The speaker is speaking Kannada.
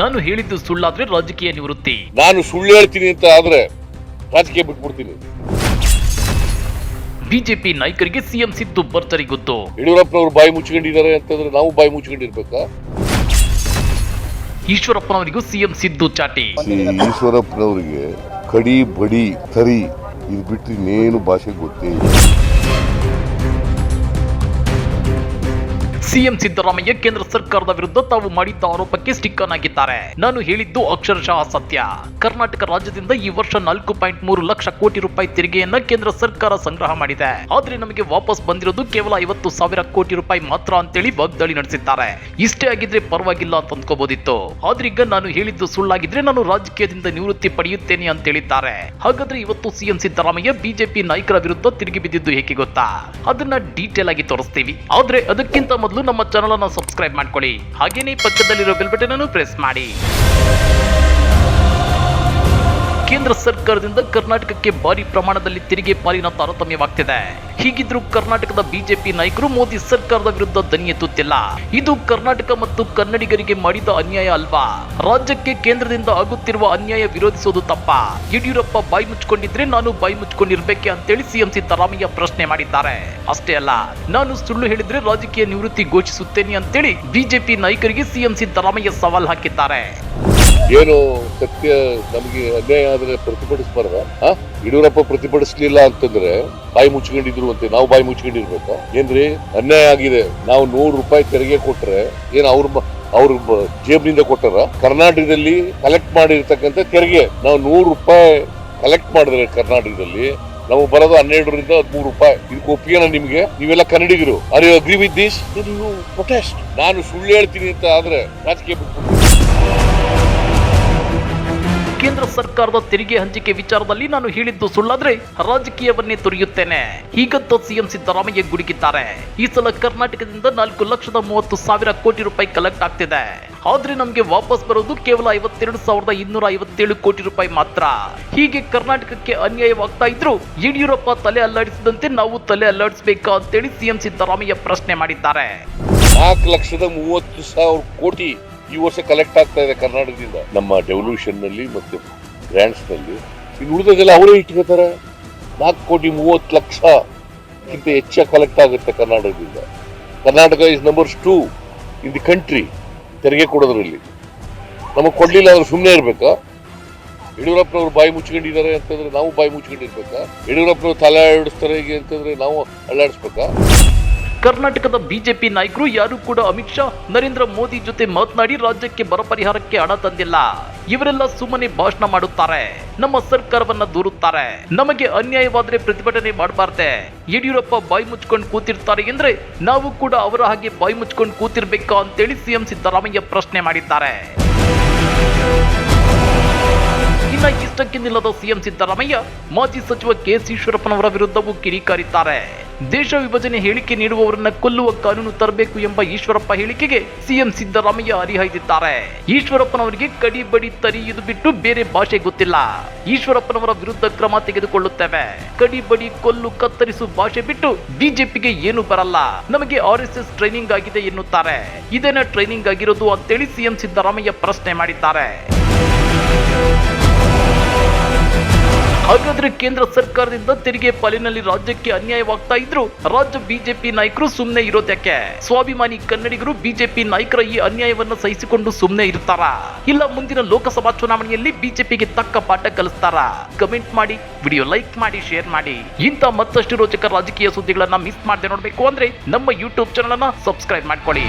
ನಾನು ಹೇಳಿದ್ದು ಸುಳ್ಳಾದ್ರೆ ರಾಜಕೀಯ ನಿವೃತ್ತಿ. ನಾನು ಸುಳ್ಳು ಹೇಳ್ತೀನಿ ಅಂತ ಆದ್ರೆ ರಾಜಕೀಯ ಬಿಟ್ಬಿಡ್ತೀನಿ. ಬಿಜೆಪಿ ನಾಯಕರಿಗೆ ಸಿಎಂ ಸಿದ್ದು ಭರ್ಜರಿ ಗೊತ್ತು. ಯಡಿಯೂರಪ್ಪನವರು ಬಾಯಿ ಮುಚ್ಕೊಂಡಿದ್ದಾರೆ ಅಂತಂದ್ರೆ ನಾವು ಬಾಯಿ ಮುಚ್ಕೊಂಡಿರ್ಬೇಕಾ? ಈಶ್ವರಪ್ಪನವರಿಗೂ ಸಿಎಂ ಸಿದ್ದು ಚಾಟಿ. ಈಶ್ವರಪ್ಪನವರಿಗೆ ಕಡಿ ಬಡಿ ತರಿ ಇದು ಬಿಟ್ಟು ಇನ್ನೇನು ಭಾಷೆ ಗೊತ್ತೇ ಇಲ್ಲ. ಸಿಎಂ ಸಿದ್ದರಾಮಯ್ಯ ಕೇಂದ್ರ ಸರ್ಕಾರದ ವಿರುದ್ಧ ತಾವು ಮಾಡಿದ್ದ ಆರೋಪಕ್ಕೆ ಸ್ಟಿಕ್ ಆನ್ ಆಗಿದ್ದಾರೆ. ನಾನು ಹೇಳಿದ್ದು ಅಕ್ಷರಶಃ ಸತ್ಯ. ಕರ್ನಾಟಕ ರಾಜ್ಯದಿಂದ ಈ ವರ್ಷ 4.3 ಲಕ್ಷ ಕೋಟಿ ರೂಪಾಯಿ ತೆರಿಗೆಯನ್ನ ಕೇಂದ್ರ ಸರ್ಕಾರ ಸಂಗ್ರಹ ಮಾಡಿದೆ. ಆದ್ರೆ ನಮಗೆ ವಾಪಸ್ ಬಂದಿರೋದು ಕೇವಲ 50,000 ಕೋಟಿ ರೂಪಾಯಿ ಮಾತ್ರ ಅಂತೇಳಿ ವಾಗ್ದಾಳಿ ನಡೆಸಿದ್ದಾರೆ. ಇಷ್ಟೇ ಆಗಿದ್ರೆ ಪರವಾಗಿಲ್ಲ ಅಂತ ಅಂದ್ಕೋಬಹುದಿತ್ತು. ಆದ್ರೆ ಈಗ ನಾನು ಹೇಳಿದ್ದು ಸುಳ್ಳಾಗಿದ್ರೆ ನಾನು ರಾಜಕೀಯದಿಂದ ನಿವೃತ್ತಿ ಪಡೆಯುತ್ತೇನೆ ಅಂತ ಹೇಳಿದ್ದಾರೆ. ಹಾಗಾದ್ರೆ ಇವತ್ತು ಸಿಎಂ ಸಿದ್ದರಾಮಯ್ಯ ಬಿಜೆಪಿ ನಾಯಕರ ವಿರುದ್ಧ ತಿರುಗಿ ಬಿದ್ದಿದ್ದು ಹೇಗೆ ಗೊತ್ತಾ? ಅದನ್ನ ಡೀಟೇಲ್ ಆಗಿ ತೋರಿಸ್ತೀವಿ. ಆದ್ರೆ ಅದಕ್ಕಿಂತ ಮೊದಲು ನಮ್ಮ ಚಾನೆಲ್ ಅನ್ನು ಸಬ್ಸ್ಕ್ರೈಬ್ ಮಾಡ್ಕೊಳ್ಳಿ. ಹಾಗೇನೇ ಪಕ್ಕದಲ್ಲಿರೋ ಬೆಲ್ ಬಟನ್ ಅನ್ನು ಪ್ರೆಸ್ ಮಾಡಿ. ಕೇಂದ್ರ ಸರ್ಕಾರದಿಂದ ಕರ್ನಾಟಕಕ್ಕೆ ಭಾರಿ ಪ್ರಮಾಣದಲ್ಲಿ ತೆರಿಗೆ ಪಾಲಿನ ತಾರತಮ್ಯವಾಗ್ತಿದೆ. ಹೀಗಿದ್ರೂ ಕರ್ನಾಟಕದ ಬಿಜೆಪಿ ನಾಯಕರು ಮೋದಿ ಸರ್ಕಾರದ ವಿರುದ್ಧ ದನಿ ಎತ್ತುತ್ತಿಲ್ಲ. ಇದು ಕರ್ನಾಟಕ ಮತ್ತು ಕನ್ನಡಿಗರಿಗೆ ಮಾಡಿದ ಅನ್ಯಾಯ ಅಲ್ವಾ? ರಾಜ್ಯಕ್ಕೆ ಕೇಂದ್ರದಿಂದ ಆಗುತ್ತಿರುವ ಅನ್ಯಾಯ ವಿರೋಧಿಸೋದು ತಪ್ಪ? ಯಡಿಯೂರಪ್ಪ ಬಾಯಿ ಮುಚ್ಕೊಂಡಿದ್ರೆ ನಾನು ಬಾಯಿ ಮುಚ್ಕೊಂಡಿರ್ಬೇಕೆ ಅಂತೇಳಿ ಸಿಎಂ ಸಿದ್ದರಾಮಯ್ಯ ಪ್ರಶ್ನೆ ಮಾಡಿದ್ದಾರೆ. ಅಷ್ಟೇ ಅಲ್ಲ, ನಾನು ಸುಳ್ಳು ಹೇಳಿದ್ರೆ ರಾಜಕೀಯ ನಿವೃತ್ತಿ ಘೋಷಿಸುತ್ತೇನೆ ಅಂತೇಳಿ ಬಿಜೆಪಿ ನಾಯಕರಿಗೆ ಸಿಎಂ ಸಿದ್ದರಾಮಯ್ಯ ಸವಾಲ್ ಹಾಕಿದ್ದಾರೆ. ಏನು ಸತ್ಯ ನಮಗೆ ಅನ್ಯಾಯ ಆದ್ರೆ ಪ್ರತಿಭಟಿಸಬಾರ್ದ? ಯಡಿಯೂರಪ್ಪ ಪ್ರತಿಭಟಿಸಲಿಲ್ಲ ಅಂತಂದ್ರೆ ಬಾಯಿ ಮುಚ್ಕೊಂಡಿದ್ರು ಅಂತೆ ನಾವು ಬಾಯಿ ಮುಚ್ಕೊಂಡಿರ್ಬೇಕಾ? ಏನ್ರಿ ಅನ್ಯಾಯ ಆಗಿದೆ. ನಾವು 100 ರೂಪಾಯಿ ತೆರಿಗೆ ಕೊಟ್ರೆ ಏನ್ ಅವ್ರ ಜೇಬ್ನಿಂದ ಕೊಟ್ಟಾರ? ಕರ್ನಾಟಕದಲ್ಲಿ ಕಲೆಕ್ಟ್ ಮಾಡಿರ್ತಕ್ಕಂಥ ತೆರಿಗೆ ನಾವು 100 ರೂಪಾಯಿ ಕಲೆಕ್ಟ್ ಮಾಡಿದ್ರೆ ಕರ್ನಾಟಕದಲ್ಲಿ ನಮಗೆ ಬರೋದು 12ರಿಂದ 13 ರೂಪಾಯಿ. ಇದಕ್ಕೆ ಒಪ್ಪಿಗೆನಾ ನಿಮ್ಗೆ? ನೀವೆಲ್ಲ ಕನ್ನಡಿಗರು. Are you agree with this? You protest. ನಾನು ಸುಳ್ಳು ಹೇಳ್ತೀನಿ ಅಂತ ಆದ್ರೆ ರಾಜಕೀಯ ಬಿಟ್ಬಿಡ್ತೀನಿ. ಕೇಂದ್ರ ಸರ್ಕಾರದ ತೆರಿಗೆ ಹಂಚಿಕೆ ವಿಚಾರದಲ್ಲಿ ನಾನು ಹೇಳಿದ್ದು ಸುಳ್ಳಾದ್ರೆ ರಾಜಕೀಯವನ್ನೇ ತೊರೆಯುತ್ತೇನೆ. ಹೀಗಂತ ಸಿಎಂ ಸಿದ್ದರಾಮಯ್ಯ ಗುಡುಗಿದ್ದಾರೆ. ಈ ಸಲ ಕರ್ನಾಟಕದಿಂದ 4,30,000 ಕೋಟಿ ರೂಪಾಯಿ ಕಲೆಕ್ಟ್ ಆಗ್ತಿದೆ. ಆದ್ರೆ ನಮ್ಗೆ ವಾಪಸ್ ಬರೋದು ಕೇವಲ 52,257 ಕೋಟಿ ರೂಪಾಯಿ ಮಾತ್ರ. ಹೀಗೆ ಕರ್ನಾಟಕಕ್ಕೆ ಅನ್ಯಾಯವಾಗ್ತಾ ಇದ್ರು ಯಡಿಯೂರಪ್ಪ ತಲೆ ಅಲ್ಲಾಡಿಸಿದಂತೆ ನಾವು ತಲೆ ಅಲ್ಲಾಡಿಸಬೇಕಾ ಅಂತೇಳಿ ಸಿಎಂ ಸಿದ್ದರಾಮಯ್ಯ ಪ್ರಶ್ನೆ ಮಾಡಿದ್ದಾರೆ. 4,30,000 ಕೋಟಿ ಈ ವರ್ಷ ಕಲೆಕ್ಟ್ ಆಗ್ತಾ ಇದೆ ಕರ್ನಾಟಕದಿಂದ. ನಮ್ಮ ಡೆವಲ್ಯೂಷನ್ ನಲ್ಲಿ ಮತ್ತೆ ಗ್ರಾಂಟ್ಸ್ ನಲ್ಲಿ ಇನ್ನು ಉಳಿದದೆಲ್ಲ ಅವರೇ ಇಟ್ಕೋತಾರೆ. 4,30,00,000 ಹೆಚ್ಚು ಕಲೆಕ್ಟ್ ಆಗುತ್ತೆ ಕರ್ನಾಟಕದಿಂದ. Karnataka is number 2 in the country ತೆರಿಗೆ ಕೊಡೋದ್ರಲ್ಲಿ. ನಮಗೆ ಕೊಡ್ಲಿಲ್ಲ ಅಂದ್ರೆ ಸುಮ್ಮನೆ ಇರ್ಬೇಕಾ? ಯಡಿಯೂರಪ್ಪನವರು ಬಾಯಿ ಮುಚ್ಕೊಂಡಿದ್ದಾರೆ ಅಂತಂದ್ರೆ ನಾವು ಬಾಯಿ ಮುಚ್ಕೊಂಡಿರ್ಬೇಕಾ? ಯಡಿಯೂರಪ್ಪನವರು ತಲೆ ಅಲ್ಲಾಡಿಸ್ತಾರೆ ಹೀಗೆ ಅಂತಂದ್ರೆ ನಾವು ಅಲ್ಲಾಡಿಸ್ಬೇಕಾ? ಕರ್ನಾಟಕದ ಬಿಜೆಪಿ ನಾಯಕರು ಯಾರು ಕೂಡ ಅಮಿತ್ ಶಾ, ನರೇಂದ್ರ ಮೋದಿ ಜೊತೆ ಮಾತನಾಡಿ ರಾಜ್ಯಕ್ಕೆ ಬರ ಪರಿಹಾರಕ್ಕೆ ಹಣ ತಂದಿಲ್ಲ. ಇವರೆಲ್ಲ ಸುಮ್ಮನೆ ಭಾಷಣ ಮಾಡುತ್ತಾರೆ, ನಮ್ಮ ಸರ್ಕಾರವನ್ನ ದೂರುತ್ತಾರೆ. ನಮಗೆ ಅನ್ಯಾಯವಾದ್ರೆ ಪ್ರತಿಭಟನೆ ಮಾಡಬಾರ್ದೆ. ಯಡಿಯೂರಪ್ಪ ಬಾಯಿ ಮುಚ್ಕೊಂಡು ಕೂತಿರ್ತಾರೆ ಅಂದ್ರೆ ನಾವು ಕೂಡ ಅವರ ಹಾಗೆ ಬಾಯಿ ಮುಚ್ಕೊಂಡು ಕೂತಿರ್ಬೇಕಾ ಅಂತೇಳಿ ಸಿಎಂ ಸಿದ್ದರಾಮಯ್ಯ ಪ್ರಶ್ನೆ ಮಾಡಿದ್ದಾರೆ. ಇನ್ನ ಇಷ್ಟಕ್ಕೆ ನಿಲ್ಲದ ಸಿಎಂ ಸಿದ್ದರಾಮಯ್ಯ ಮಾಜಿ ಸಚಿವ ಕೆಎಸ್ ಈಶ್ವರಪ್ಪನವರ ವಿರುದ್ಧವೂ ಕಿಡಿಕಾರಿದ್ದಾರೆ. ದೇಶ ವಿಭಜನೆ ಹೇಳಿಕೆ ನೀಡುವವರನ್ನ ಕೊಲ್ಲುವ ಕಾನೂನು ತರಬೇಕು ಎಂಬ ಈಶ್ವರಪ್ಪ ಹೇಳಿಕೆಗೆ ಸಿಎಂ ಸಿದ್ದರಾಮಯ್ಯ ಹರಿಹಾಯ್ದಿದ್ದಾರೆ. ಈಶ್ವರಪ್ಪನವರಿಗೆ ಕಡಿ ಬಡಿ ತರಿ ಇದು ಬಿಟ್ಟು ಬೇರೆ ಭಾಷೆ ಗೊತ್ತಿಲ್ಲ. ಈಶ್ವರಪ್ಪನವರ ವಿರುದ್ಧ ಕ್ರಮ ತೆಗೆದುಕೊಳ್ಳುತ್ತೇವೆ. ಕಡಿ ಬಡಿ ಕೊಲ್ಲು ಕತ್ತರಿಸು ಭಾಷೆ ಬಿಟ್ಟು ಬಿಜೆಪಿಗೆ ಏನು ಬರಲ್ಲ. ನಮಗೆ RSS ಟ್ರೈನಿಂಗ್ ಆಗಿದೆ ಎನ್ನುತ್ತಾರೆ. ಇದೇನ ಟ್ರೈನಿಂಗ್ ಆಗಿರೋದು ಅಂತೇಳಿ ಸಿಎಂ ಸಿದ್ದರಾಮಯ್ಯ ಪ್ರಶ್ನೆ ಮಾಡಿದ್ದಾರೆ. ಹಾಗಾದ್ರೆ ಕೇಂದ್ರ ಸರ್ಕಾರದಿಂದ ತೆರಿಗೆ ಪಾಲಿನಲ್ಲಿ ರಾಜ್ಯಕ್ಕೆ ಅನ್ಯಾಯವಾಗ್ತಾ ಇದ್ರು ರಾಜ್ಯ ಬಿಜೆಪಿ ನಾಯಕರು ಸುಮ್ಮನೆ ಇರೋದಕ್ಕೆ? ಸ್ವಾಭಿಮಾನಿ ಕನ್ನಡಿಗರು ಬಿಜೆಪಿ ನಾಯಕರ ಈ ಅನ್ಯಾಯವನ್ನು ಸಹಿಸಿಕೊಂಡು ಸುಮ್ಮನೆ ಇರ್ತಾರಾ? ಇಲ್ಲ ಮುಂದಿನ ಲೋಕಸಭಾ ಚುನಾವಣೆಯಲ್ಲಿ ಬಿಜೆಪಿಗೆ ತಕ್ಕ ಪಾಠ ಕಲಿಸ್ತಾರಾ? ಕಮೆಂಟ್ ಮಾಡಿ, ವಿಡಿಯೋ ಲೈಕ್ ಮಾಡಿ, ಶೇರ್ ಮಾಡಿ. ಇಂಥ ಮತ್ತಷ್ಟು ರೋಚಕ ರಾಜಕೀಯ ಸುದ್ದಿಗಳನ್ನ ಮಿಸ್ ಮಾಡದೆ ನೋಡ್ಬೇಕು ಅಂದ್ರೆ ನಮ್ಮ ಯೂಟ್ಯೂಬ್ ಚಾನಲ್ ಅನ್ನ ಸಬ್ಸ್ಕ್ರೈಬ್ ಮಾಡ್ಕೊಳ್ಳಿ.